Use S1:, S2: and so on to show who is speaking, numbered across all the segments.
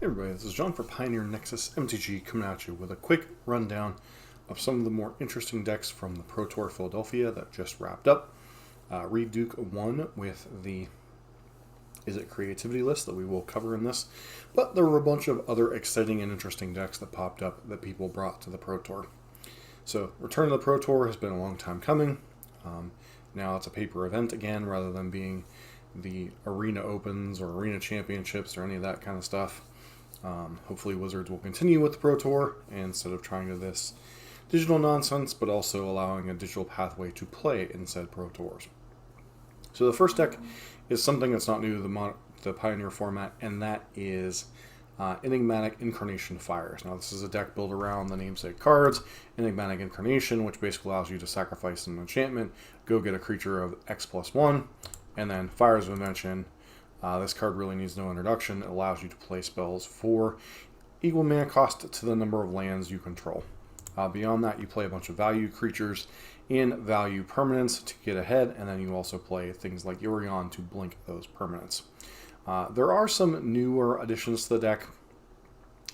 S1: Hey everybody, this is John for Pioneer Nexus MTG coming at you with a quick rundown of some of the more interesting decks from the Pro Tour Philadelphia that just wrapped up. Reed Duke won with the Izzet Creativity list that we will cover in this, but there were a bunch of other exciting and interesting decks that popped up that people brought to the Pro Tour. So, Return to the Pro Tour has been a long time coming. Now it's a paper event again rather than being the Arena Opens or Arena Championships or any of that kind of stuff. Hopefully Wizards will continue with the Pro Tour instead of trying to do this digital nonsense, but also allowing a digital pathway to play in said Pro Tours. So the first deck is something that's not new to the Pioneer format, and that is Enigmatic Fires. Now this is a deck built around the namesake cards, Enigmatic Incarnation, which basically allows you to sacrifice an enchantment, go get a creature of X+1, and then Fires of Invention. This card really needs no introduction. It allows you to play spells for equal mana cost to the number of lands you control. Beyond that, you play a bunch of value creatures and value permanents to get ahead, and then you also play things like Yorion to blink those permanents. There are some newer additions to the deck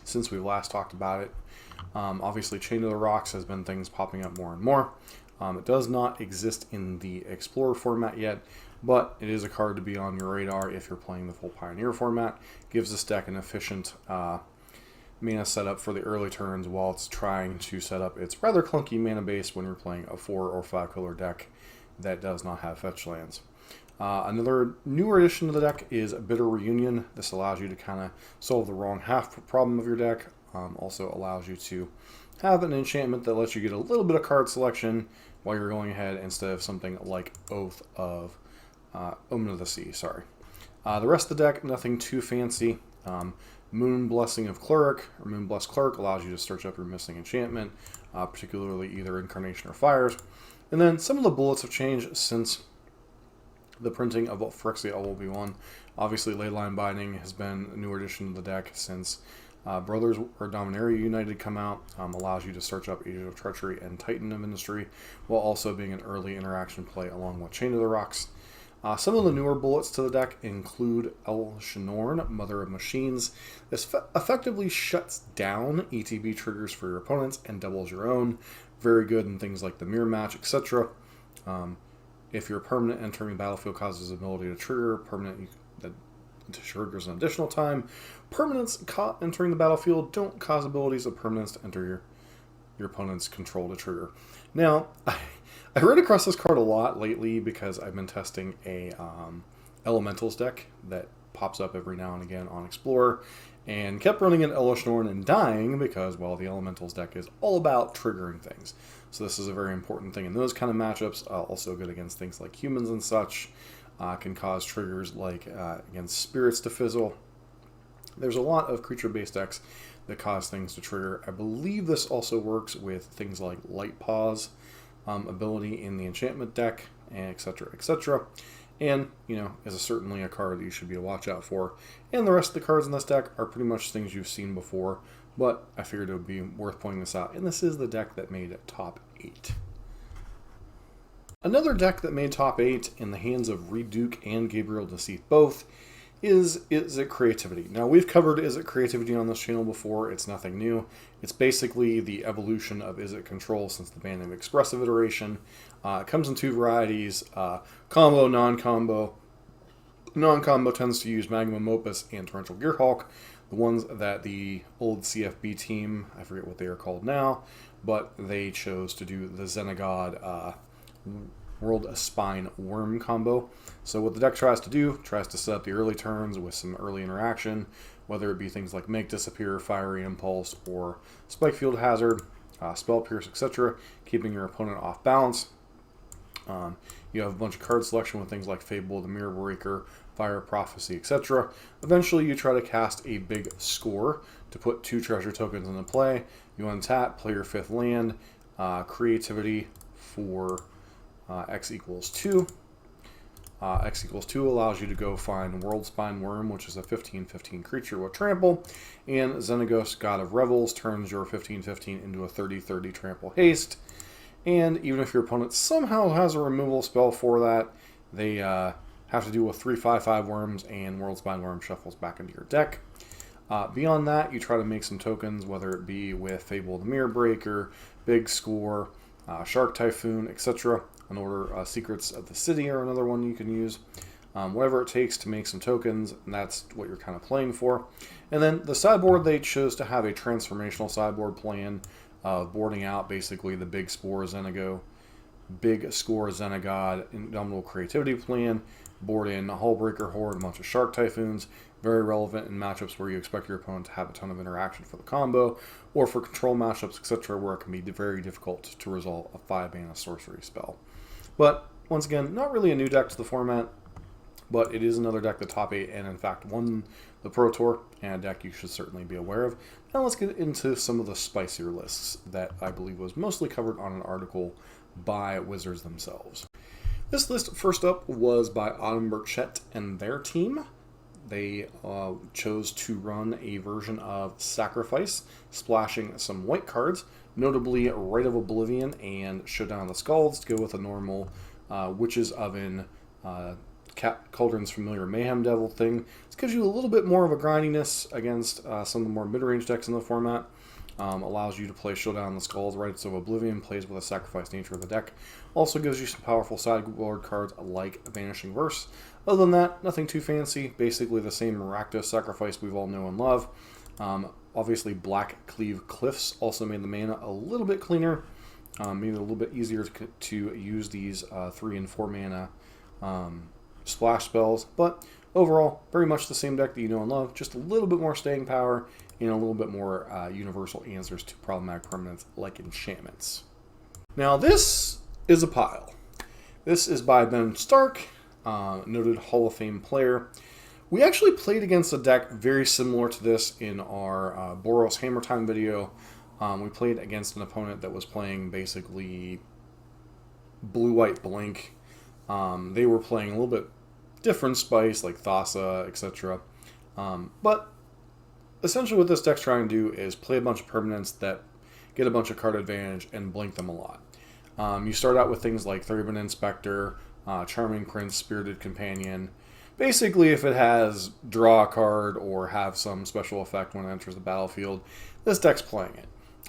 S1: since we've last talked about it. Obviously, Chain of the Rocks has been things popping up more and more. It does not exist in the Explorer format yet, but it is a card to be on your radar if you're playing the full Pioneer format. Gives this deck an efficient mana setup for the early turns while it's trying to set up its rather clunky mana base when you're playing a 4 or 5 color deck that does not have fetch lands. Another newer addition to the deck is Bitter Reunion. This allows you to kind of solve the wrong half problem of your deck. Also allows you to have an enchantment that lets you get a little bit of card selection while you're going ahead instead of something like Oath of Omnath of the Sea. The rest of the deck, nothing too fancy. Moon Blessing of Cleric, or Moon Blessed Cleric, allows you to search up your missing enchantment, particularly either Incarnation or Fires. And then some of the bullets have changed since the printing of Phyrexia LLB1. Obviously, Leyline Binding has been a newer addition to the deck since Brothers or Dominaria United come out. Allows you to search up Age of Treachery and Titan of Industry, while also being an early interaction play along with Chain of the Rocks. Some of the newer bullets to the deck include El Shinorn, Mother of Machines. This effectively shuts down ETB triggers for your opponents and doubles your own. Very good in things like the Mirror Match, etc. If your permanent entering the battlefield causes the ability to trigger, permanent that triggers an additional time. Permanents entering the battlefield don't cause abilities of permanents to enter your opponent's control to trigger. Now, I ran across this card a lot lately because I've been testing a Elementals deck that pops up every now and again on Explorer, and kept running an Elishnorn and dying because, well, the Elementals deck is all about triggering things. So this is a very important thing in those kind of matchups. Also good against things like humans and such. Can cause triggers like against Spirits to fizzle. There's a lot of creature-based decks that cause things to trigger. I believe this also works with things like Light Paws ability in the enchantment deck, etc., etc. And, is certainly a card that you should be a watch out for. And the rest of the cards in this deck are pretty much things you've seen before, but I figured it would be worth pointing this out. And this is the deck that made top 8. Another deck that made top 8 in the hands of Reed Duke and Gabriel Deceit both is Izzet Creativity. Now, we've covered Izzet Creativity on this channel before. It's nothing new. It's basically the evolution of Izzet Control since the Band of Expressive iteration. It comes in 2 varieties, combo, non-combo. Non-combo tends to use Magnum Opus and Torrential Gearhulk, the ones that the old CFB team, I forget what they are called now, but they chose to do the Xenagod World Spine Worm combo. So what the deck tries to do, tries to set up the early turns with some early interaction, whether it be things like Make Disappear, Fiery Impulse, or Spike Field Hazard, Spell Pierce, etc., keeping your opponent off balance. You have a bunch of card selection with things like Fable, the Mirror Breaker, Fire Prophecy, etc. Eventually you try to cast a big score to put 2 treasure tokens into play. You untap, play your 5th land, Creativity for X equals 2. X equals 2 allows you to go find World Spine Worm, which is a 15/15 creature with trample, and Xenagos, God of Revels, turns your 15/15 into a 30/30 trample haste. And even if your opponent somehow has a removal spell for that, they have to deal with 3/5/5 worms, and World Spine Worm shuffles back into your deck. Beyond that, you try to make some tokens, whether it be with Fable the Mirror Breaker, Big Score, Shark Typhoon, etc. In order, Secrets of the City are another one you can use. Whatever it takes to make some tokens, and that's what you're kind of playing for. And then the sideboard, they chose to have a transformational sideboard plan, boarding out basically the Big Score Xenagod, Indomitable Creativity plan, board in Hullbreaker Horde, a bunch of Shark Typhoons, very relevant in matchups where you expect your opponent to have a ton of interaction for the combo, or for control matchups, etc., where it can be very difficult to resolve a 5-mana sorcery spell. But, once again, not really a new deck to the format, but it is another deck that top 8 and in fact won the Pro Tour, and a deck you should certainly be aware of. Now let's get into some of the spicier lists that I believe was mostly covered on an article by Wizards themselves. This list, first up, was by Autumn Burchett and their team. They chose to run a version of Sacrifice, splashing some white cards, notably Rite of Oblivion and Showdown of the Skalds, to go with a normal Witch's Oven, Cauldron's Familiar Mayhem Devil thing. This gives you a little bit more of a grindiness against some of the more mid-range decks in the format. Allows you to play Showdown the Skulls, Rites of Oblivion, plays with a sacrifice nature of the deck. Also gives you some powerful sideboard cards like Vanishing Verse. Other than that, nothing too fancy. Basically the same Rakdos Sacrifice we've all know and love. Obviously Black Cleave Cliffs also made the mana a little bit cleaner. Made it a little bit easier to use these 3 and 4 mana splash spells. But overall, very much the same deck that you know and love. Just a little bit more staying power and a little bit more universal answers to problematic permanents like enchantments. Now this is a pile. This is by Ben Stark, noted Hall of Fame player. We actually played against a deck very similar to this in our Boros Hammer Time video. We played against an opponent that was playing basically blue-white Blink. They were playing a little bit different spice like Thassa, etc. But essentially what this deck's trying to do is play a bunch of permanents that get a bunch of card advantage and blink them a lot. You start out with things like Thurban Inspector, Charming Prince, Spirited Companion. Basically, if it has draw a card or have some special effect when it enters the battlefield, this deck's playing it.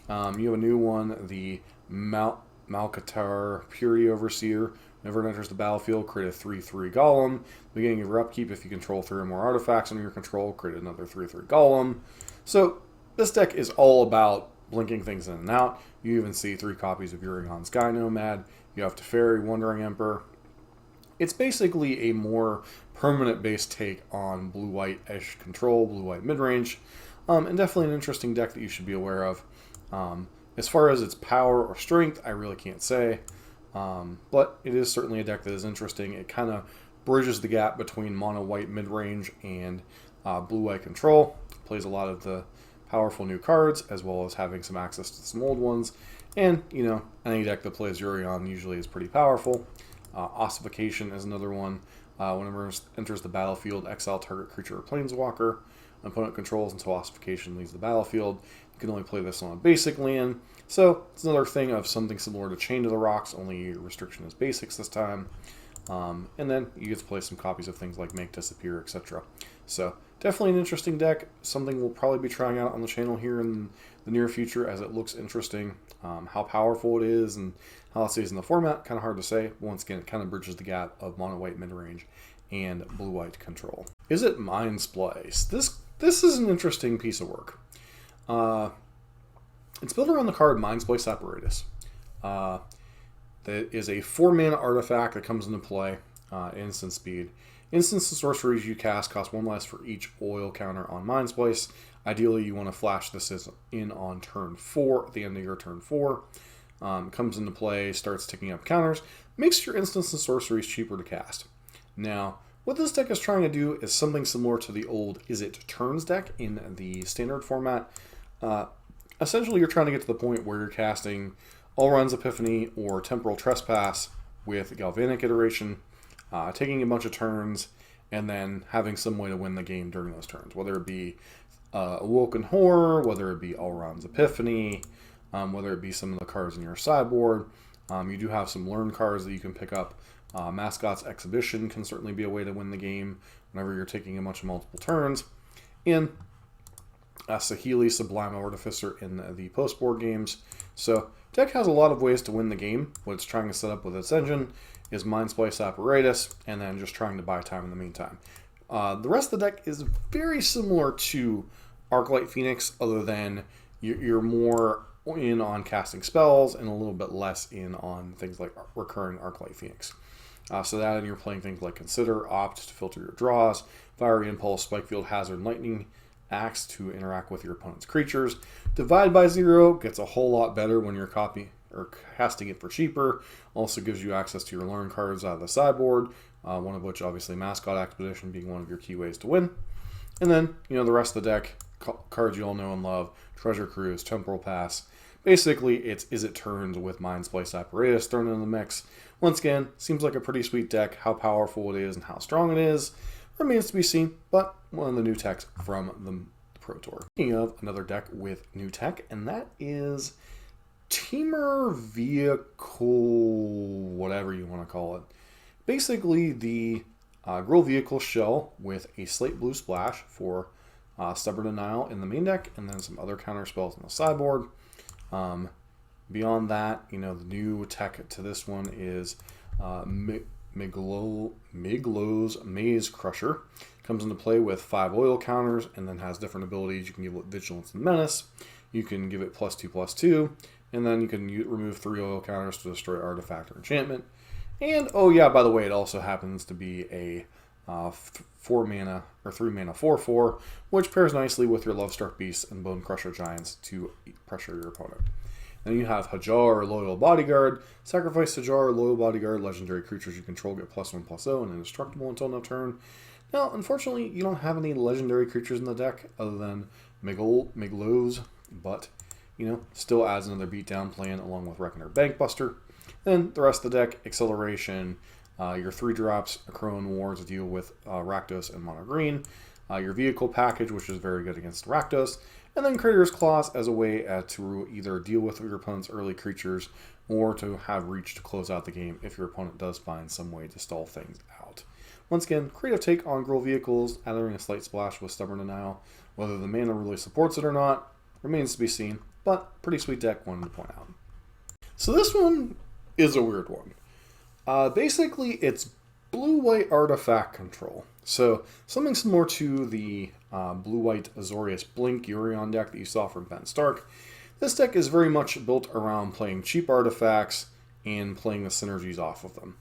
S1: You have a new one, the Malkatar Purity Overseer. Whenever it enters the battlefield, create a 3/3 Golem. Beginning of your upkeep, if you control 3 or more artifacts under your control, create another 3/3 Golem. So this deck is all about blinking things in and out. You even see 3 copies of Urion Sky Nomad. You have Teferi, Wandering Emperor. It's basically a more permanent-based take on blue-white-ish control, blue-white midrange, and definitely an interesting deck that you should be aware of. As far as its power or strength, I really can't say. But it is certainly a deck that is interesting. It kind of bridges the gap between mono-white mid-range and blue-white control. Plays a lot of the powerful new cards, as well as having some access to some old ones. And, you know, any deck that plays Urion usually is pretty powerful. Ossification is another one. Whenever it enters the battlefield, exile target creature or planeswalker. Opponent controls until Ossification leaves the battlefield. You can only play this on a basic land. So it's another thing of something similar to Chain to the Rocks, only restriction is basics this time. And then you get to play some copies of things like Make Disappear, etc. So definitely an interesting deck. Something we'll probably be trying out on the channel here in the near future as it looks interesting. How powerful it is and how it stays in the format, kind of hard to say. Once again, it kind of bridges the gap of mono-white midrange and blue-white control. Izzet Mindsplice? This is an interesting piece of work. It's built around the card Mindsplice Apparatus. That is a 4-mana artifact that comes into play at instant speed. Instants and sorceries you cast cost 1 less for each oil counter on Mindsplice. Ideally, you want to flash this in on turn 4, at the end of your turn 4. Comes into play, starts ticking up counters, makes your instants and sorceries cheaper to cast. Now, what this deck is trying to do is something similar to the old Izzet Turns deck in the standard format. Essentially, you're trying to get to the point where you're casting Alrund's Epiphany or Temporal Trespass with Galvanic Iteration, taking a bunch of turns, and then having some way to win the game during those turns, whether it be Awoken Horror, whether it be Alrund's Epiphany, whether it be some of the cards in your sideboard. You do have some learn cards that you can pick up. Mascot's Exhibition can certainly be a way to win the game whenever you're taking a bunch of multiple turns. And Sahili, Sublime Artificer in the post-board games. So deck has a lot of ways to win the game. What it's trying to set up with its engine is Mindsplice Apparatus, and then just trying to buy time in the meantime. The rest of the deck is very similar to Arclight Phoenix, other than you're more in on casting spells and a little bit less in on things like recurring Arclight Phoenix. So that, and you're playing things like Consider, Opt to filter your draws, Fiery Impulse, Spike Field, Hazard, Lightning Axe to interact with your opponent's creatures. Divide by 0 gets a whole lot better when you're copy or casting it for cheaper. Also gives you access to your learn cards out of the sideboard, one of which obviously Mascot Expedition being one of your key ways to win. And then, the rest of the deck, cards you all know and love, Treasure Cruise, Temporal Pass. Basically, it's Izzet turns with Mindsplice Apparatus thrown in the mix. Once again, seems like a pretty sweet deck. How powerful it is and how strong it is remains to be seen, but one of the new techs from the Pro Tour. Speaking of another deck with new tech, and that is Temur Vehicle, whatever you want to call it. Basically, the Mardu Vehicle shell with a slate blue splash for Stubborn Denial in the main deck, and then some other counter spells on the sideboard. Beyond that, the new tech to this one is Miglo's Maze Crusher. Comes into play with 5 oil counters and then has different abilities. You can give it Vigilance and Menace. You can give it +2/+2. And then you can remove 3 oil counters to destroy artifact or enchantment. And, oh yeah, by the way, it also happens to be a 4 mana or 3 mana 4/4, which pairs nicely with your Lovestruck Beasts and Bone Crusher Giants to pressure your opponent. Then you have Hajar, Loyal Bodyguard. Sacrifice Hajar, Loyal Bodyguard. Legendary creatures you control get +1/+0 and indestructible until no turn. Now, unfortunately, you don't have any legendary creatures in the deck other than Miglo's, but, still adds another beatdown plan along with Reckoner Bankbuster. Then the rest of the deck, Acceleration, your 3 drops, Akroan War to deal with Rakdos and Mono Green, your Vehicle package, which is very good against Rakdos, and then Crater's Claws as a way to either deal with your opponent's early creatures or to have reach to close out the game if your opponent does find some way to stall things out. Once again, creative take on Mardu Vehicles, adding a slight splash with Stubborn Denial. Whether the mana really supports it or not remains to be seen, but pretty sweet deck, wanted to point out. So this one is a weird one. Basically, it's blue-white artifact control. So something similar to the blue-white Azorius Blink Urion deck that you saw from Ben Stark. This deck is very much built around playing cheap artifacts and playing the synergies off of them.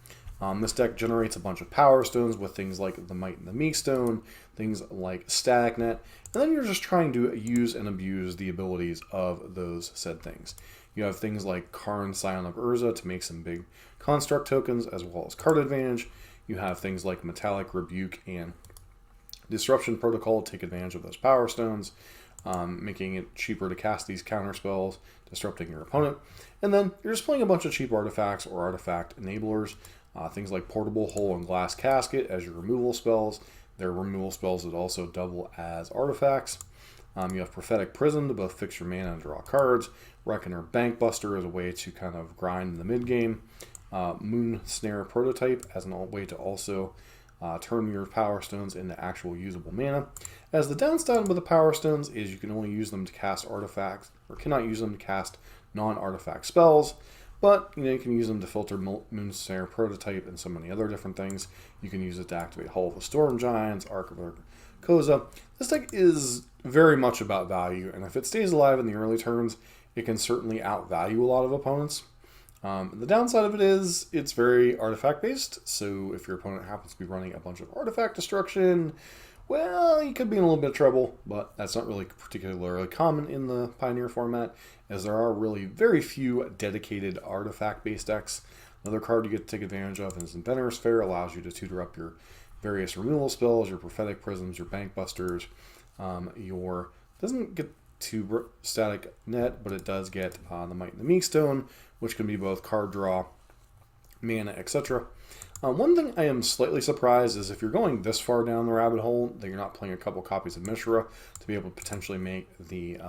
S1: This deck generates a bunch of Power Stones with things like the Might and the Meek Stone, things like Static Net, and then you're just trying to use and abuse the abilities of those said things. You have things like Karn, Scion of Urza to make some big construct tokens, as well as card advantage. You have things like Metallic Rebuke and Disruption Protocol to take advantage of those Power Stones, making it cheaper to cast these counter spells, disrupting your opponent. And then you're just playing a bunch of cheap artifacts or artifact enablers, things like Portable Hole and Glass Casket as your removal spells. They're removal spells that also double as artifacts. You have Prophetic Prism to both fix your mana and draw cards. Reckoner Bankbuster as a way to kind of grind in the mid-game. Moon Snare Prototype as a way to also turn your Power Stones into actual usable mana. As the downside with the Power Stones is you can only use them to cast artifacts, or cannot use them to cast non-artifact spells, but you can use them to filter Moon Snare Prototype and so many other different things. You can use it to activate Hull of the Storm Giants, Arc of Koza. This deck is very much about value, and if it stays alive in the early turns, it can certainly outvalue a lot of opponents. The downside of it is it's very artifact based, so if your opponent happens to be running a bunch of artifact destruction, well, you could be in a little bit of trouble, but that's not really particularly common in the Pioneer format, as there are really very few dedicated artifact based decks. Another card you get to take advantage of is Inventor's Fair, allows you to tutor up your various removal spells, your Prophetic Prisms, your Bankbusters, your doesn't get to Static Net, but it does get the Might and the Meek Stone, which can be both card draw, mana, etc. One thing I am slightly surprised is if you're going this far down the rabbit hole, that you're not playing a couple copies of Mishra to be able to potentially make the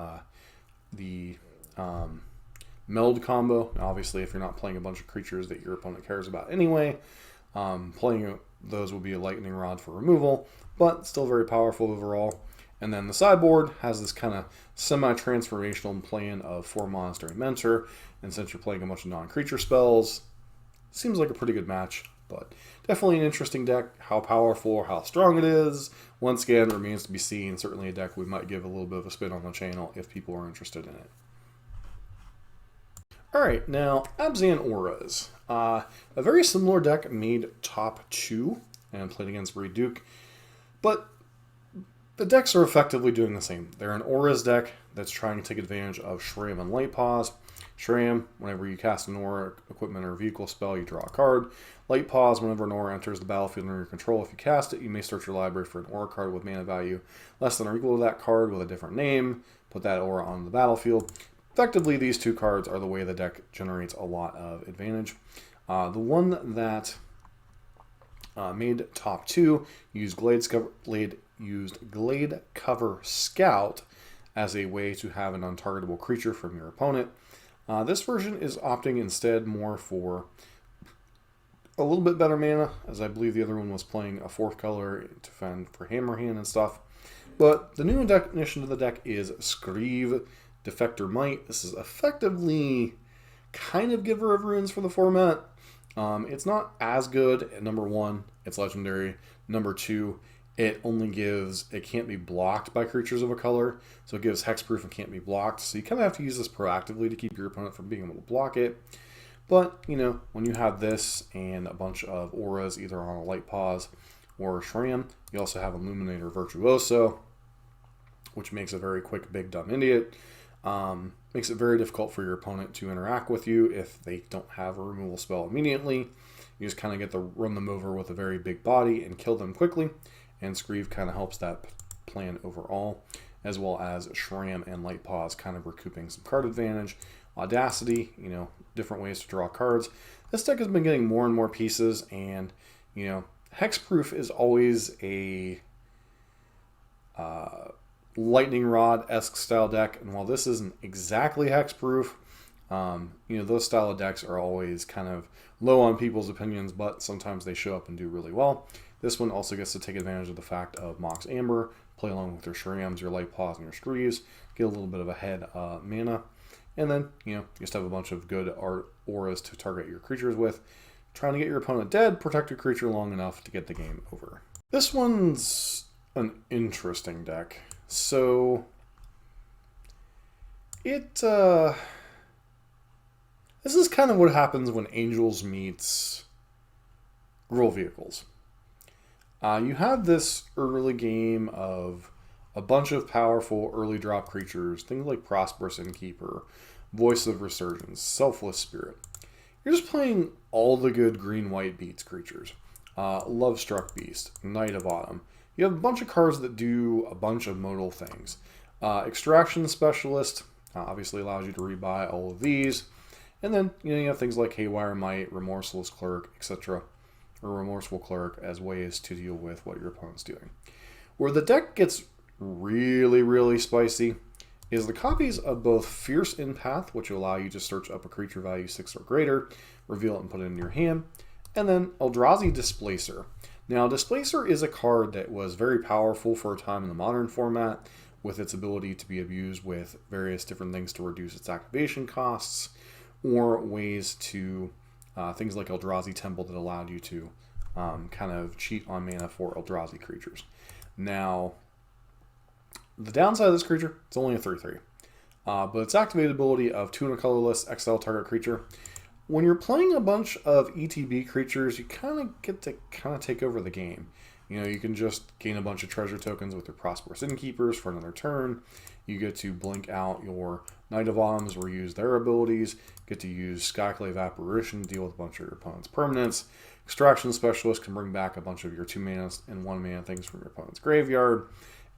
S1: meld combo. Now, obviously, if you're not playing a bunch of creatures that your opponent cares about anyway, playing those will be a lightning rod for removal, but still very powerful overall. And then the sideboard has this kind of semi-transformational plan of 4 Monastery Mentor, and since you're playing a bunch of non-creature spells, seems like a pretty good match, but definitely an interesting deck. How powerful or how strong it is, once again, remains to be seen. Certainly a deck we might give a little bit of a spin on the channel if people are interested in it. Alright, now Abzan Auras. A very similar deck made top 2 and played against Reduke, but the decks are effectively doing the same. They're an Auras deck that's trying to take advantage of Shram and Light Pause. Shram, whenever you cast an aura, equipment, or vehicle spell, you draw a card. Light Pause, whenever an aura enters the battlefield under your control, if you cast it, you may search your library for an aura card with mana value less than or equal to that card with a different name. Put that aura on the battlefield. Effectively, these 2 cards are the way the deck generates a lot of advantage. The one that made top 2 used Glade Cover Scout as a way to have an untargetable creature from your opponent. This version is opting instead more for a little bit better mana, as I believe the other one was playing a 4th color to defend for Hammerhand and stuff. But the new addition to the deck is Screeve Defector Might. This is effectively kind of Giver of Runes for the format. It's not as good. Number 1, it's legendary. Number 2, it can't be blocked by creatures of a color, so it gives hexproof and can't be blocked. So you kind of have to use this proactively to keep your opponent from being able to block it. But, you know, when you have this and a bunch of auras either on a Light Pause or Shram, you also have Illuminator Virtuoso, which makes a very quick, big, dumb idiot. Makes it very difficult for your opponent to interact with you if they don't have a removal spell immediately. You just kind of get to run them over with a very big body and kill them quickly. And Screeve kind of helps that plan overall, as well as Shram and Light Pause kind of recouping some card advantage. Audacity, you know, different ways to draw cards. This deck has been getting more and more pieces, and, you know, Hexproof is always a Lightning Rod-esque style deck, and while this isn't exactly Hexproof, you know, those style of decks are always kind of low on people's opinions, but sometimes they show up and do really well. This one also gets to take advantage of the fact of Mox Amber, play along with your Shrams, your Light Pause, and your Screeves, get a little bit of a head mana, and then, you know, you just have a bunch of good auras to target your creatures with, trying to get your opponent dead, protect your creature long enough to get the game over. This one's an interesting deck. So, this is kind of what happens when Angels meets Gruul Vehicles. You have this early game of a bunch of powerful early drop creatures, things like Prosperous Innkeeper, Voice of Resurgence, Selfless Spirit. You're just playing all the good green-white beats creatures. Lovestruck Beast, Knight of Autumn. You have a bunch of cards that do a bunch of modal things. Extraction Specialist obviously allows you to rebuy all of these. And then, you know, you have things like Haywire Might, Remorseless Clerk, etc., or Remorseful Clerk as ways to deal with what your opponent's doing. Where the deck gets really, really spicy is the copies of both Fierce Empath, which will allow you to search up a creature value 6 or greater, reveal it and put it in your hand, and then Eldrazi Displacer. Now, Displacer is a card that was very powerful for a time in the modern format, with its ability to be abused with various different things to reduce its activation costs, or ways to things like Eldrazi Temple that allowed you to kind of cheat on mana for Eldrazi creatures. Now, the downside of this creature, it's only a 3/3. But its activated ability of 2 and a colorless, exile target creature. When you're playing a bunch of ETB creatures, you kind of get to take over the game. You know, you can just gain a bunch of treasure tokens with your Prosperous Innkeepers for another turn. You get to blink out your Knight of Autumns, reuse their abilities. Get to use Skyclave Apparition to deal with a bunch of your opponent's permanents. Extraction Specialist can bring back a bunch of your 2 mana and 1 mana things from your opponent's graveyard,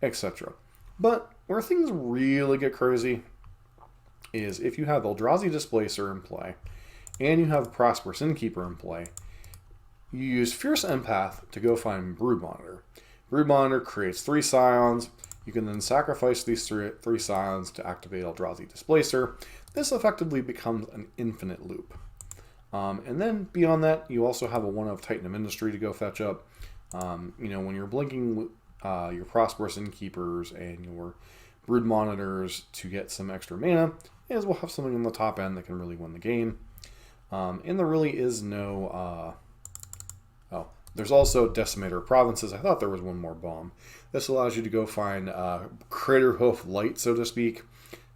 S1: etc. But where things really get crazy is if you have Eldrazi Displacer in play, and you have Prosperous Innkeeper in play, you use Fierce Empath to go find Brood Monitor. Brood Monitor creates 3 Scions. You can then sacrifice these 3 Scions to activate Eldrazi Displacer. This effectively becomes an infinite loop. And then beyond that, you also have a 1 of Titan of Industry to go fetch up. You know, when you're blinking your Prosperous Innkeepers and your Brood Monitors to get some extra mana, as we'll have something in the top end that can really win the game. And there really is no... there's also Decimator Provinces. I thought there was one more bomb. This allows you to go find Crater Hoof Light, so to speak,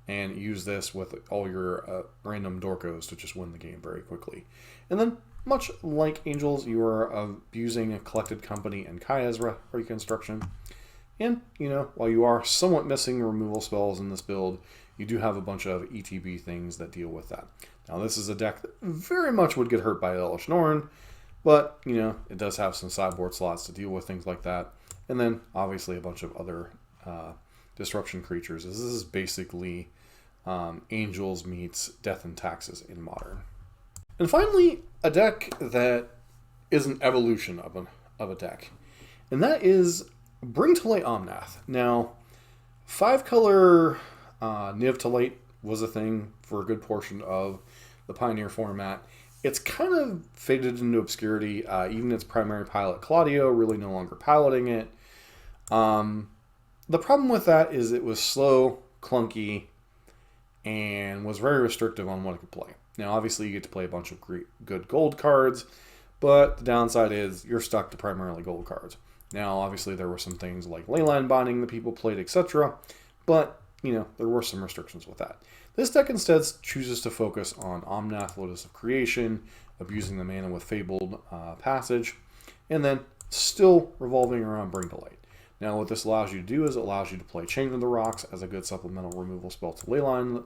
S1: and use this with all your random Dorkos to just win the game very quickly. And then, much like Angels, you are using a Collected Company and Kai-Ezra Reconstruction. And, while you are somewhat missing removal spells in this build, you do have a bunch of ETB things that deal with that. Now, this is a deck that very much would get hurt by Elesh Norn, but, it does have some sideboard slots to deal with things like that. And then, obviously, a bunch of other disruption creatures. This is basically Angels meets Death and Taxes in Modern. And finally, a deck that is an evolution of a deck. And that is Bring to Light Omnath. Now, 5-color Niv to Light was a thing for a good portion of the Pioneer format. It's kind of faded into obscurity. Even its primary pilot, Claudio, really no longer piloting it. The problem with that is it was slow, clunky, and was very restrictive on what it could play. Now, obviously, you get to play a bunch of good gold cards, but the downside is you're stuck to primarily gold cards. Now, obviously, there were some things like Leyline Binding that people played, etc., but, there were some restrictions with that. This deck instead chooses to focus on Omnath, Lotus of Creation, abusing the mana with Fabled Passage, and then still revolving around Bring to Light. Now, what this allows you to do is it allows you to play Chain of the Rocks as a good supplemental removal spell to Leyline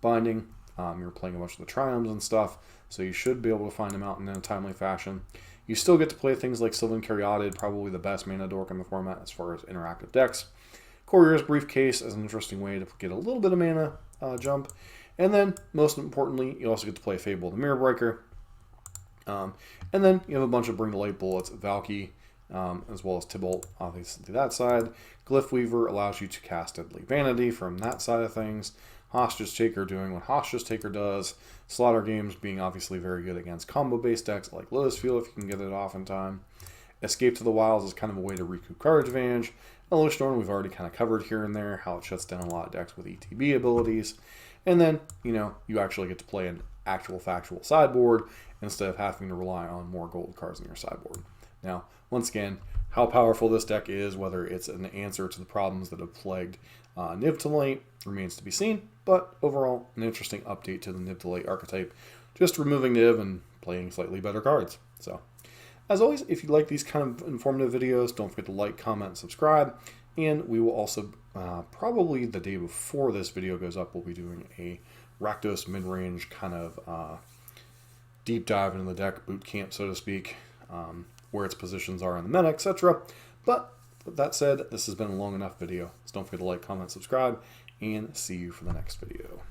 S1: Binding. You're playing a bunch of the Triumphs and stuff, so you should be able to find them out in a timely fashion. You still get to play things like Sylvan Caryatid, probably the best mana dork in the format as far as interactive decks. Courier's Briefcase as an interesting way to get a little bit of mana jump. And then, most importantly, you also get to play Fable the Mirror Breaker. And then you have a bunch of Bring to Light bullets, Valky, as well as Tybalt, obviously that side. Glyph Weaver allows you to cast Deadly Vanity from that side of things. Hostage Taker doing what Hostage Taker does. Slaughter Games being obviously very good against combo-based decks like Lotus Field if you can get it off in time. Escape to the Wilds is kind of a way to recoup card advantage. Elesh Norn we've already kind of covered here and there, how it shuts down a lot of decks with ETB abilities. And then, you actually get to play an actual factual sideboard instead of having to rely on more gold cards in your sideboard. Now, once again, how powerful this deck is, whether it's an answer to the problems that have plagued Niv to Light, remains to be seen, but overall, an interesting update to the Niv to Light archetype, just removing Niv and playing slightly better cards. So, as always, if you like these kind of informative videos, don't forget to like, comment, and subscribe, and we will also, probably the day before this video goes up, we'll be doing a Rakdos mid-range kind of deep dive into the deck, boot camp, so to speak, where its positions are in the meta, etc. But with that said, this has been a long enough video, so don't forget to like, comment, subscribe, and see you for the next video.